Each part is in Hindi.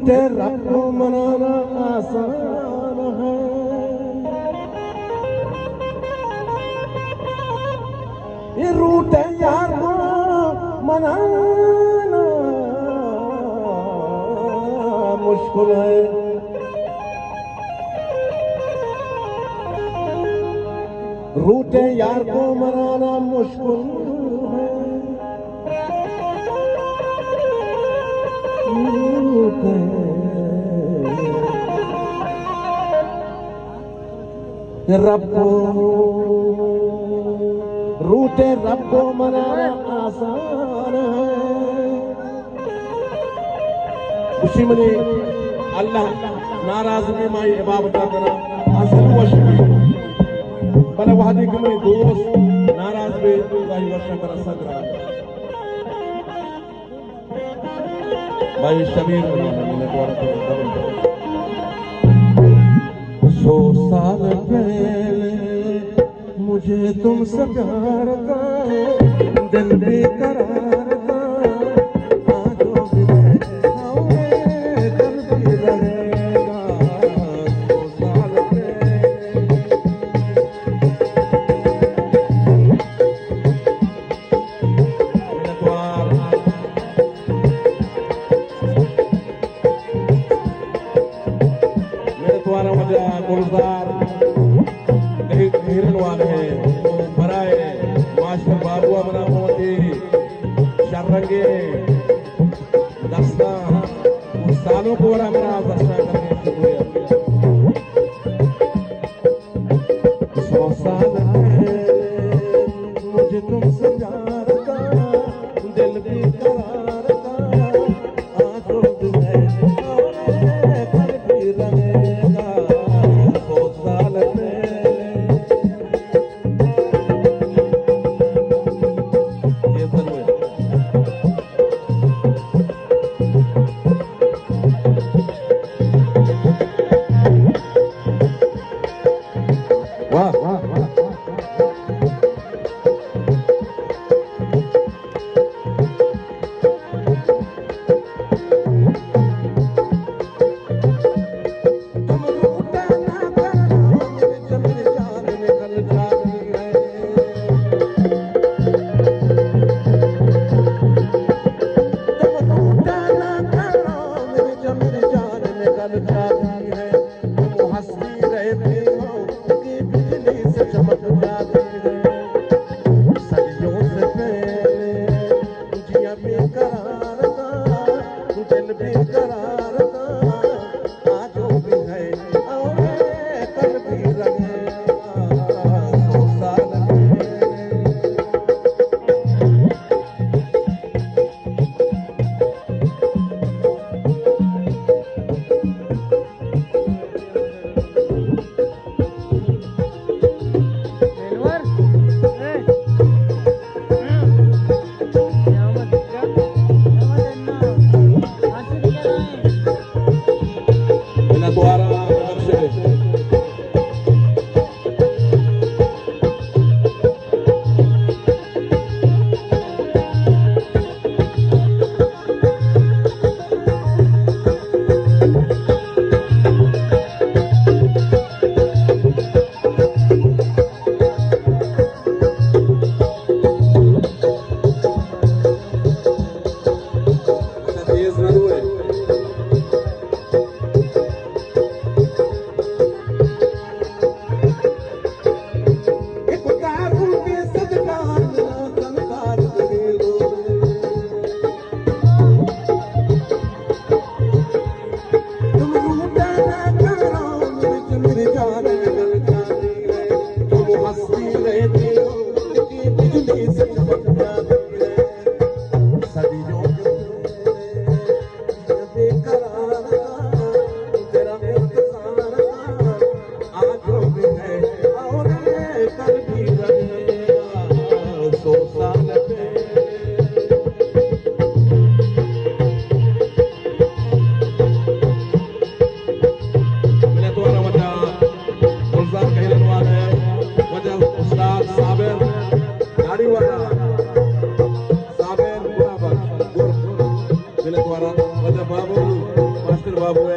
रूठे रब को मनाना आसान है, ये रूठे यार को मनाना मुश्किल है। रूठे यार को मनाना मुश्किल है। रब को रूठे रब को मनाना आसान है। खुशी मनी अल्लाह नाराजगी माई इबादत करना असल वशमी बल वादी कमनी दोस्त नाराज बे भाई वर्षा कर सदरा भाई शबीर सौ साल पहले मुझे तुमसे प्यार था, दिल बेकरार था, आजो भी आओगे दिल भी रहेगा। सौ साल पहले मेरे द्वारा मुझे गुलजार हिरन वाले बराए मास्टर बाबू अमरा मोती शर्रंगे दस्ता सालों को हमारा दस्ता करने शुक्रिया। सौ साल मुझे तुमसे प्यार था, दिल भी करार था, आंखों भी है कल भी रहेगा। सौ साल वाह वाह वाह तुम रूठा ना करो मेरे जान निकल जाती है। तुम रूठा ना करो मेरे जान निकल जाती है। तुम हंसती रहती हो कि बिजली से चमक जाती है। सदियों से पहले जिया बेकरार था, दिल बेकरार था, आजो भी है और कल भी रहेगा। सौ साल पहले जवाब हुए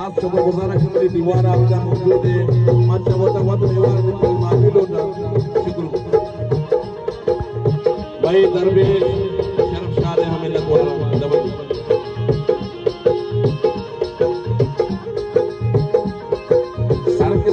आज सुबह गुजारा की दीवार आपका मौजूद है मंच होता वद दीवार में माफिल होता शुक्र भाई दरवेश शरफ शाह हमें लगवारा दबल सर के